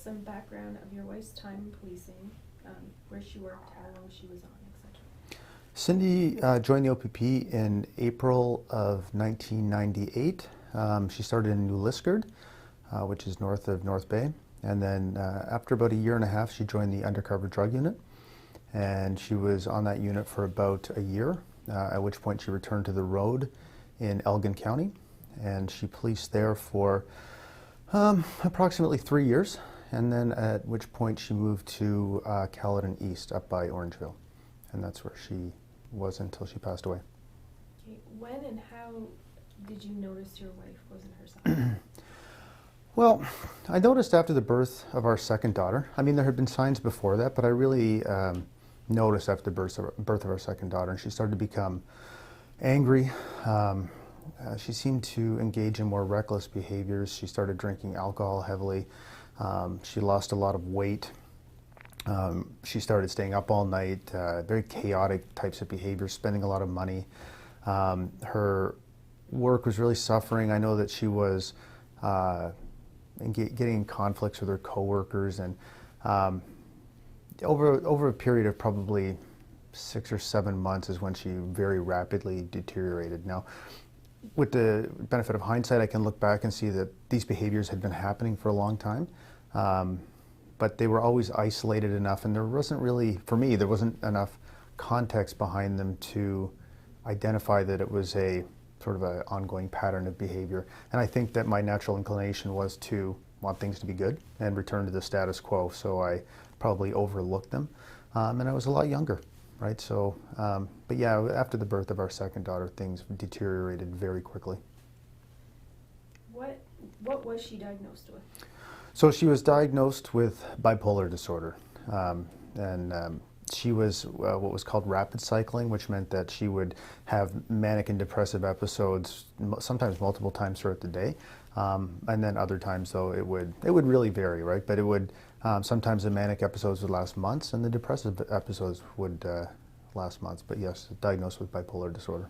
some background of your wife's time in policing, where she worked, how long she was on, etc.? Cindy joined the OPP in April of 1998. She started in New Liskeard, which is north of North Bay. And then after about a year and a half, she joined the undercover drug unit. And she was on that unit for about a year, at which point she returned to the road in Elgin County. And she policed there for approximately 3 years. And then at which point she moved to Caledon East up by Orangeville. And that's where she was until she passed away. Okay. When and how did you notice your wife wasn't herself? Well, I noticed after the birth of our second daughter. I mean, there had been signs before that, but I really noticed after the birth of our second daughter, and she started to become angry. She seemed to engage in more reckless behaviors. She started drinking alcohol heavily. She lost a lot of weight. She started staying up all night, very chaotic types of behaviors, spending a lot of money. Her work was really suffering. I know that she was getting in conflicts with her coworkers, and over a period of probably 6 or 7 months is when she very rapidly deteriorated. Now, with the benefit of hindsight, I can look back and see that these behaviors had been happening for a long time. But they were always isolated enough, and there wasn't really, for me, there wasn't enough context behind them to identify that it was a sort of an ongoing pattern of behavior. And I think that my natural inclination was to want things to be good and return to the status quo, so I probably overlooked them. And I was a lot younger, right? So, but yeah, after the birth of our second daughter, things deteriorated very quickly. What was she diagnosed with? So she was diagnosed with bipolar disorder, and she was what was called rapid cycling, which meant that she would have manic and depressive episodes, sometimes multiple times throughout the day, and then other times though it would really vary, right? But it would sometimes the manic episodes would last months, and the depressive episodes would last months. But yes, diagnosed with bipolar disorder.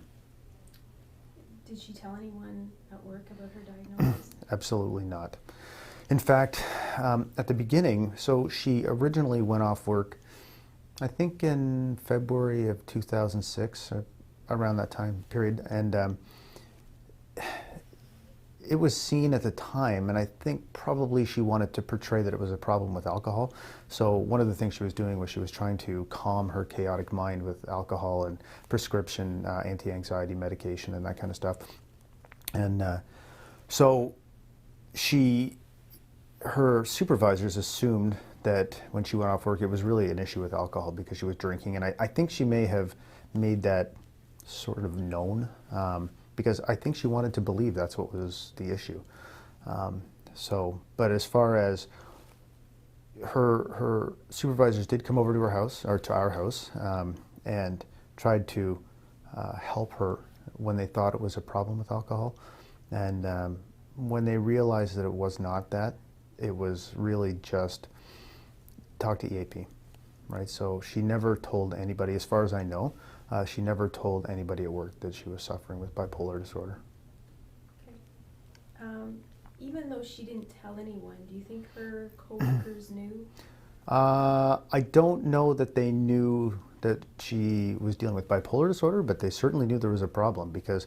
Did she tell anyone at work about her diagnosis? Absolutely not. In fact, at the beginning, so she originally went off work, I think in February of 2006, around that time period, and it was seen at the time, and I think probably she wanted to portray that it was a problem with alcohol. So one of the things she was doing was she was trying to calm her chaotic mind with alcohol and prescription anti-anxiety medication and that kind of stuff. And so her supervisors assumed that when she went off work, it was really an issue with alcohol because she was drinking. And I think she may have made that sort of known because I think she wanted to believe that's what was the issue. But as far as her supervisors did come over to her house, or to our house, and tried to help her when they thought it was a problem with alcohol. And when they realized that it was not that, it was really just talk to EAP, right? So she never told anybody, as far as I know, she never told anybody at work that she was suffering with bipolar disorder. Okay. Even though she didn't tell anyone, do you think her coworkers knew? I don't know that they knew that she was dealing with bipolar disorder, but they certainly knew there was a problem because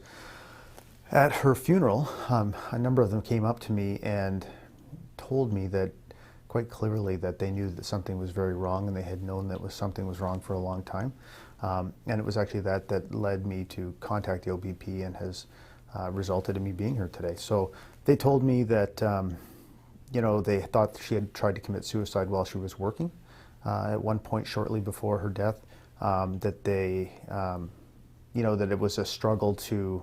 at her funeral, a number of them came up to me and told me that quite clearly that they knew that something was very wrong, and they had known that something was wrong for a long time. And it was actually that led me to contact the OBP and has resulted in me being here today. So they told me that they thought she had tried to commit suicide while she was working at one point shortly before her death, that they that it was a struggle to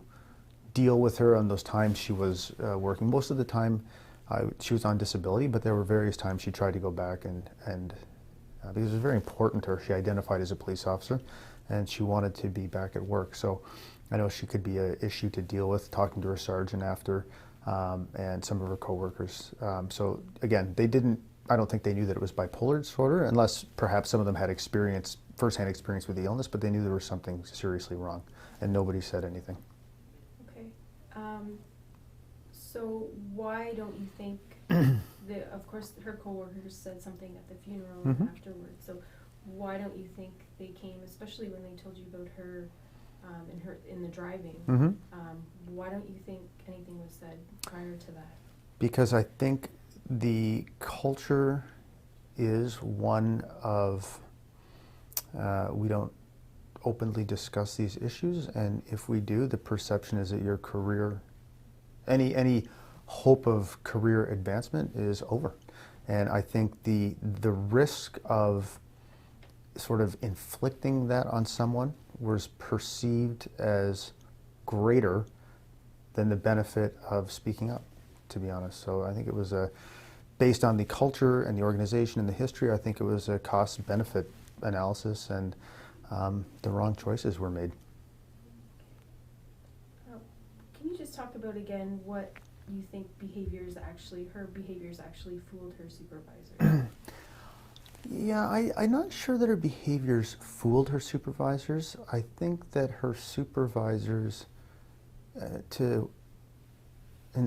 deal with her on those times she was working. Most of the time she was on disability, but there were various times she tried to go back and because it was very important to her. She identified as a police officer and she wanted to be back at work. So I know she could be an issue to deal with, talking to her sergeant after and some of her coworkers. So again, I don't think they knew that it was bipolar disorder, unless perhaps some of them had firsthand experience with the illness, but they knew there was something seriously wrong, and nobody said anything. Okay. So why don't you think of course, her coworkers said something at the funeral Mhm. and afterwards. So why don't you think they came, especially when they told you about her, in the driving? Mm-hmm. Why don't you think anything was said prior to that? Because I think the culture is one of we don't openly discuss these issues, and if we do, the perception is that your career, any hope of career advancement is over. And I think the risk of sort of inflicting that on someone was perceived as greater than the benefit of speaking up, to be honest. So I think it was based on the culture and the organization and the history, I think it was a cost-benefit analysis, and the wrong choices were made. Can you just talk about again what you think her behaviors actually fooled her supervisor? Yeah, I'm not sure that her behaviors fooled her supervisors. I think that her supervisors, in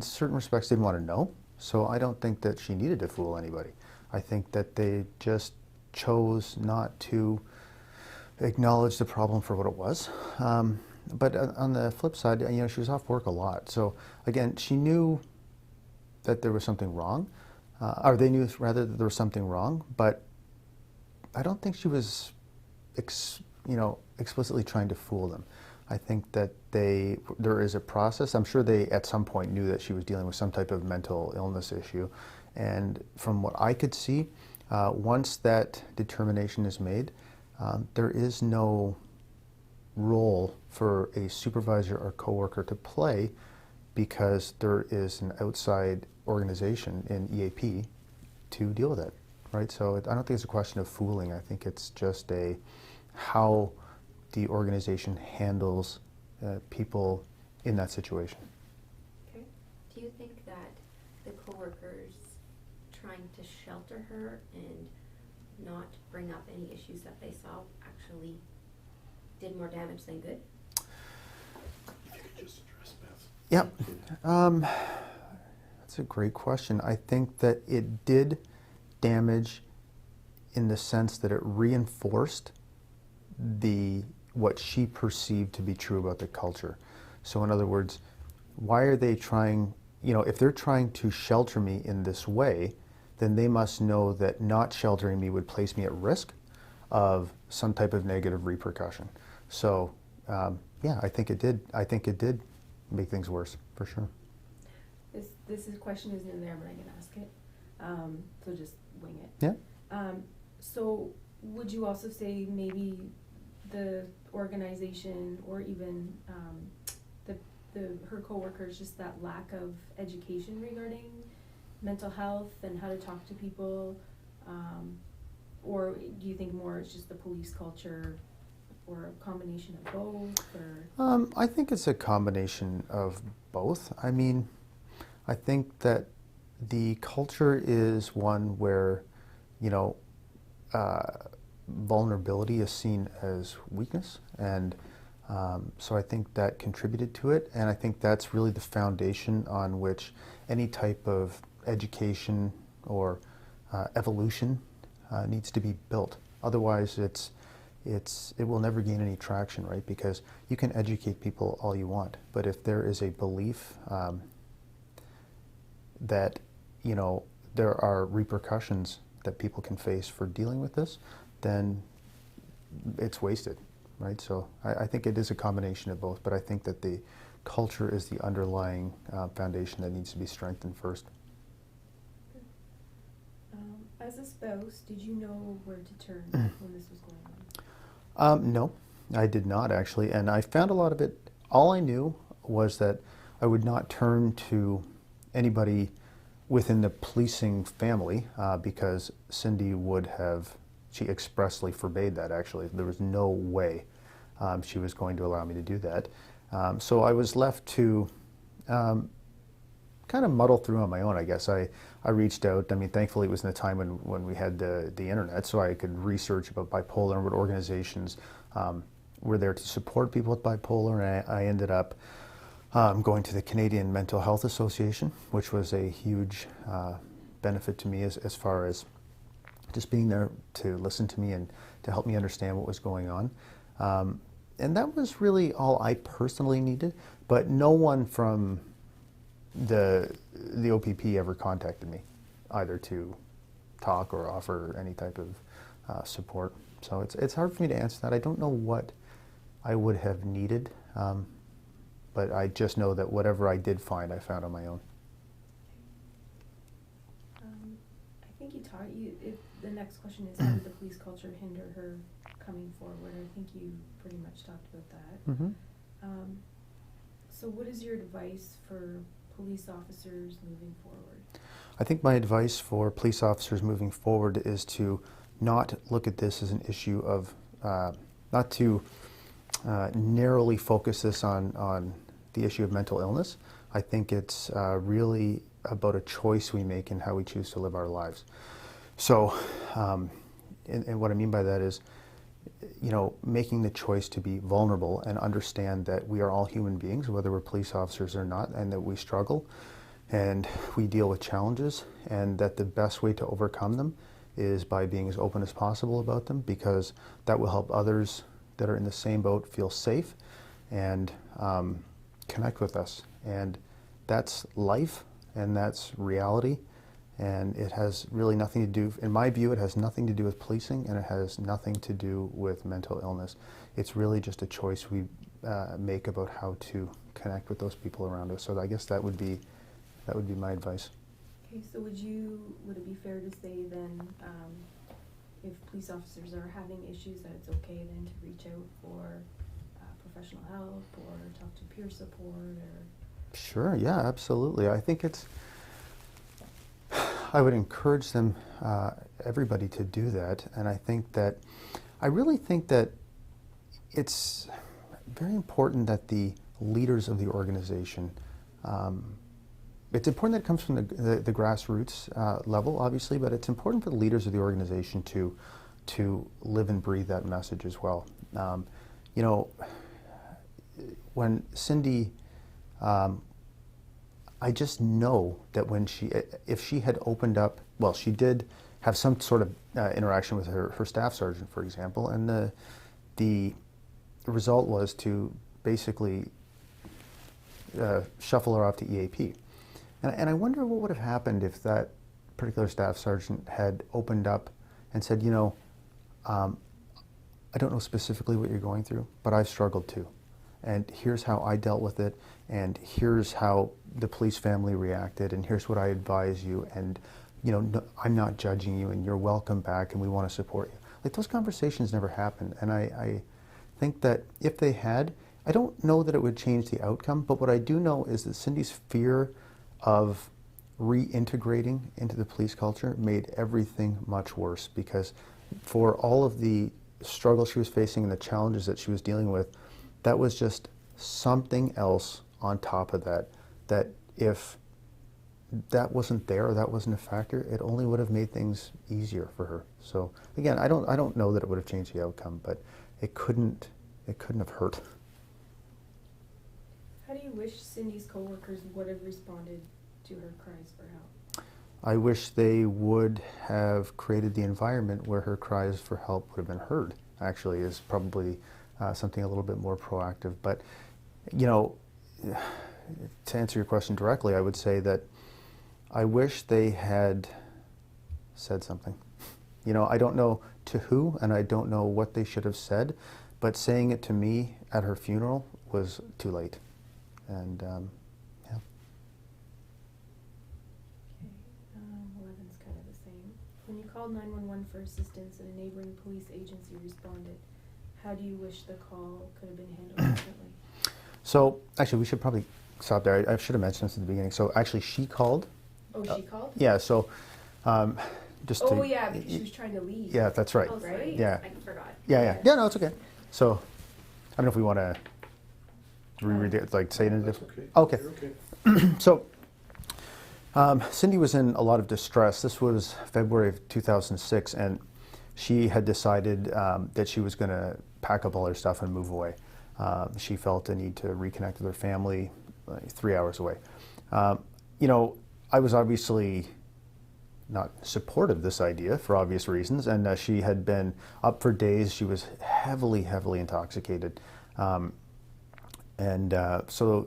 certain respects, didn't want to know. So I don't think that she needed to fool anybody. I think that they just chose not to acknowledge the problem for what it was. But on the flip side, she was off work a lot. So again, she knew that there was something wrong, or they knew rather that there was something wrong. But I don't think she was, explicitly trying to fool them. I think that there is a process. I'm sure they at some point knew that she was dealing with some type of mental illness issue. And from what I could see, once that determination is made, there is no role for a supervisor or coworker to play, because there is an outside organization in EAP to deal with it, right? So I don't think it's a question of fooling. I think it's just how the organization handles people in that situation. Okay. Do you think that the coworkers trying to shelter her and not bring up any issues that they saw actually did more damage than good? If you could just address Beth. Yeah, that's a great question. I think that it did damage in the sense that it reinforced what she perceived to be true about the culture. So in other words, why are they trying, if they're trying to shelter me in this way, then they must know that not sheltering me would place me at risk of some type of negative repercussion. So yeah, I think it did make things worse, for sure. This question isn't in there, but I can ask it. So just wing it. Yeah. So would you also say maybe the organization, or even her coworkers, just that lack of education regarding mental health and how to talk to people, or do you think more it's just the police culture, or a combination of both? Or I think it's a combination of both. I mean, I think that the culture is one where, vulnerability is seen as weakness, and so I think that contributed to it, and I think that's really the foundation on which any type of education or evolution needs to be built. Otherwise, it will never gain any traction, right? Because you can educate people all you want, but if there is a belief that there are repercussions that people can face for dealing with this, then it's wasted, right? So I think it is a combination of both, but I think that the culture is the underlying foundation that needs to be strengthened first. as a spouse, did you know where to turn when this was going on? No, I did not actually, and I found a lot of it. All I knew was that I would not turn to anybody within the policing family because Cindy she expressly forbade that, actually. There was no way she was going to allow me to do that. So I was left to kind of muddle through on my own, I guess. I reached out. I mean, thankfully it was in the time when we had the internet, so I could research about bipolar and what organizations were there to support people with bipolar, and I ended up going to the Canadian Mental Health Association, which was a huge benefit to me as far as just being there to listen to me and to help me understand what was going on. And that was really all I personally needed, but no one from the OPP ever contacted me, either to talk or offer any type of support. So it's hard for me to answer that. I don't know what I would have needed, but I just know that whatever I did find, I found on my own. I think the next question is, how did the police culture hinder her coming forward? I think you pretty much talked about that. Mm-hmm. So what is your advice for police officers moving forward? I think my advice for police officers moving forward is to not look at this as an issue of, not to narrowly focus this on the issue of mental illness. I think it's really about a choice we make in how we choose to live our lives. So, and what I mean by that is, making the choice to be vulnerable and understand that we are all human beings, whether we're police officers or not, and that we struggle and we deal with challenges, and that the best way to overcome them is by being as open as possible about them, because that will help others that are in the same boat feel safe and connect with us. And that's life, and that's reality, and it has really nothing to do, in my view, it has nothing to do with policing, and it has nothing to do with mental illness. It's really just a choice we make about how to connect with those people around us. So I guess that would be my advice. Okay, so would it be fair to say then, if police officers are having issues, that it's okay then to reach out for professional help or talk to peer support? Or Sure, yeah, absolutely. I think I would encourage them, everybody, to do that. And I really think that it's very important that the leaders of the organization, it's important that it comes from the grassroots level, obviously, but it's important for the leaders of the organization to live and breathe that message as well. When Cindy, I just know that if she had opened up, well, she did have some sort of interaction with her staff sergeant, for example, and the result was to basically shuffle her off to EAP. And I wonder what would have happened if that particular staff sergeant had opened up and said, I don't know specifically what you're going through, but I've struggled too. And here's how I dealt with it, and here's how the police family reacted, and here's what I advise you, and no, I'm not judging you, and you're welcome back, and we want to support you. Like, those conversations never happened, and I think that if they had, I don't know that it would change the outcome, but what I do know is that Cindy's fear of reintegrating into the police culture made everything much worse, because for all of the struggle she was facing and the challenges that she was dealing with, that was just something else on top of that, that if that wasn't there or that wasn't a factor, it only would have made things easier for her. So again, I don't know that it would have changed the outcome, but it couldn't have hurt. how do you wish Cindy's coworkers would have responded to her cries for help? I wish they would have created the environment where her cries for help would have been heard, actually, is probably something a little bit more proactive. But, to answer your question directly, I would say that I wish they had said something. I don't know to who, and I don't know what they should have said, but saying it to me at her funeral was too late. And, yeah. Okay, 11's kind of the same. When you called 911 for assistance and a neighboring police agency responded, how do you wish the call could have been handled differently? So, actually, we should probably stop there. I should have mentioned this at the beginning. So, actually, she called. Oh, she called? Yeah, so, just to... Oh, yeah, because she was trying to leave. Yeah, that's right. Oh, sorry. Yeah. I forgot. Yeah. No, it's okay. So, I don't know if we want to reread it, like say it in a That's different... okay. Okay. You're okay. So, Cindy was in a lot of distress. This was February of 2006, and she had decided that she was going to pack up all her stuff and move away. She felt a need to reconnect with her family 3 hours away. I was obviously not supportive of this idea for obvious reasons, and she had been up for days. She was heavily, heavily intoxicated. So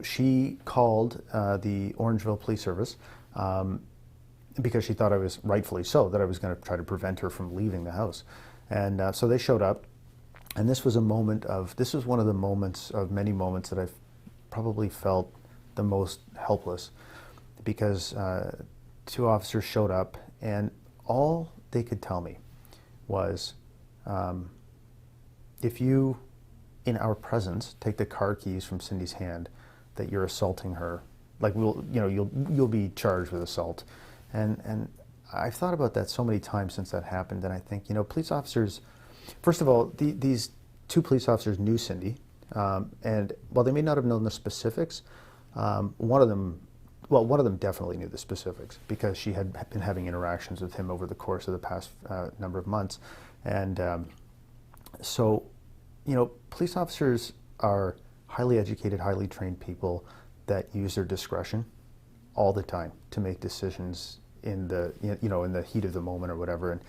she called the Orangeville Police Service because she thought I was, rightfully so, that I was going to try to prevent her from leaving the house. And so they showed up, and this was one of the moments of many moments that I've probably felt the most helpless, because two officers showed up, and all they could tell me was, if you, in our presence, take the car keys from Cindy's hand, that you're assaulting her. Like, you'll be charged with assault. And I've thought about that so many times since that happened, and I think, police officers, first of all, these two police officers knew Cindy, and while they may not have known the specifics, one of them definitely knew the specifics, because she had been having interactions with him over the course of the past number of months. And so, police officers are highly educated, highly trained people that use their discretion all the time to make decisions in the in the heat of the moment or whatever. And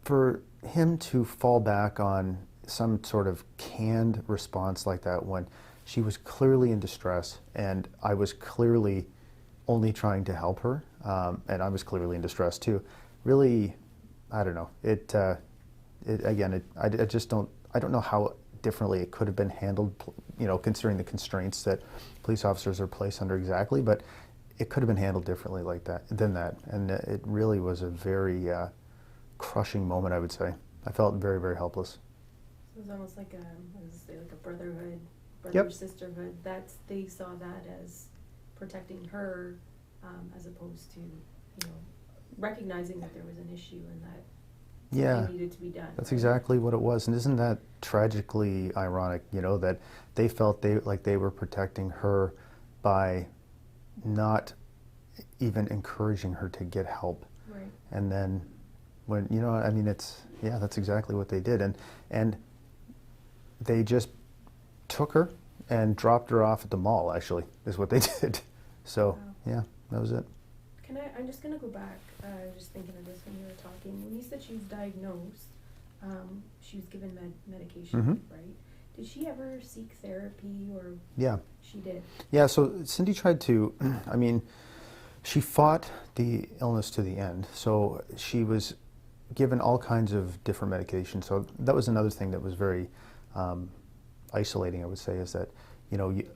for him to fall back on some sort of canned response like that, when she was clearly in distress and I was clearly only trying to help her, and I was clearly in distress too, really, I don't know. I don't know how differently it could have been handled, considering the constraints that police officers are placed under exactly, but it could have been handled differently than that. And it really was a very crushing moment, I would say. I felt very, very helpless. So it was almost like a brotherhood, Yep. sisterhood. They saw that as protecting her, as opposed to, recognizing that there was an issue and that something needed to be done. That's exactly what it was. And isn't that tragically ironic, that they felt they were protecting her by not even encouraging her to get help. Right. And then when, that's exactly what they did. And they just took her and dropped her off at the mall, actually, is what they did. So, Wow. yeah, that was it. I'm just going to go back, just thinking of this when you were talking. When you said she was diagnosed, she was given medication, Mm-hmm. right? Did she ever seek therapy, or? Yeah. She did? Yeah, so Cindy tried to, she fought the illness to the end. So she was given all kinds of different medications. So that was another thing that was very isolating, I would say, is that,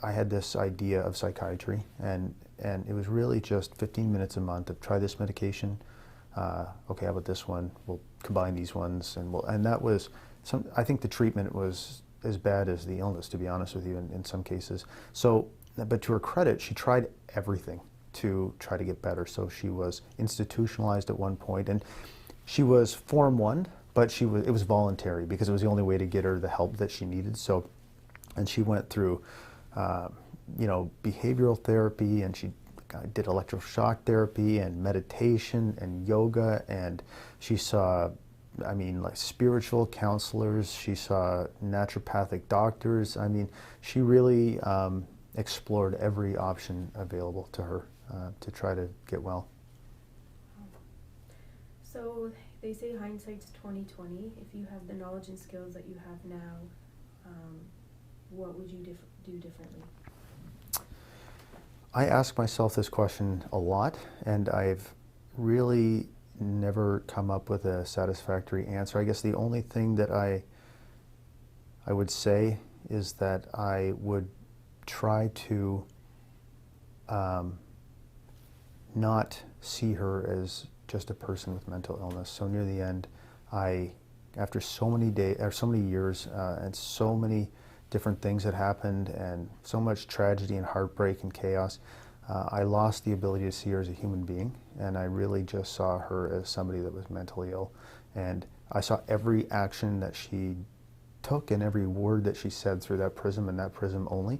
I had this idea of psychiatry, and it was really just 15 minutes a month of try this medication. Okay, how about this one? We'll combine these ones, and that was I think the treatment was as bad as the illness, to be honest with you, in some cases. So, but to her credit, she tried everything to try to get better. So she was institutionalized at one point, and she was Form 1, but it was voluntary, because it was the only way to get her the help that she needed. So, and she went through, behavioral therapy, and she did electroshock therapy and meditation and yoga, and she saw, spiritual counselors. She saw naturopathic doctors. She really explored every option available to her to try to get well. So they say hindsight's 20/20. If you have the knowledge and skills that you have now, what would you do differently? I ask myself this question a lot, and I've really never come up with a satisfactory answer. I guess the only thing that I would say is that I would try to not see her as just a person with mental illness. So near the end, after so many years, and so many different things that happened, and so much tragedy and heartbreak and chaos, I lost the ability to see her as a human being, and I really just saw her as somebody that was mentally ill. And I saw every action that she took and every word that she said through that prism, and that prism only.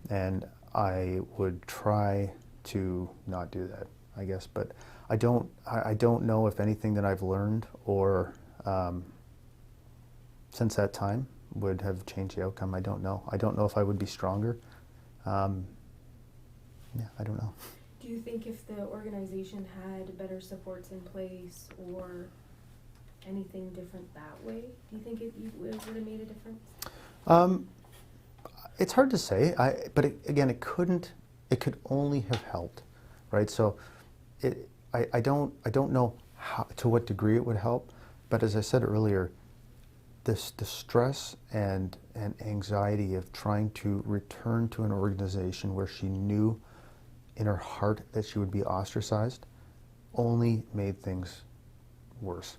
And I would try to not do that, I guess. But I don't know if anything that I've learned or since that time would have changed the outcome. I don't know. I don't know if I would be stronger. I don't know. Do Do you think if the organization had better supports in place or anything different that way, do you think it would have made a difference? It's hard to say, but again, it could only have helped, right? So I don't know to what degree it would help, but as I said earlier, the stress and anxiety of trying to return to an organization where she knew in her heart that she would be ostracized only made things worse.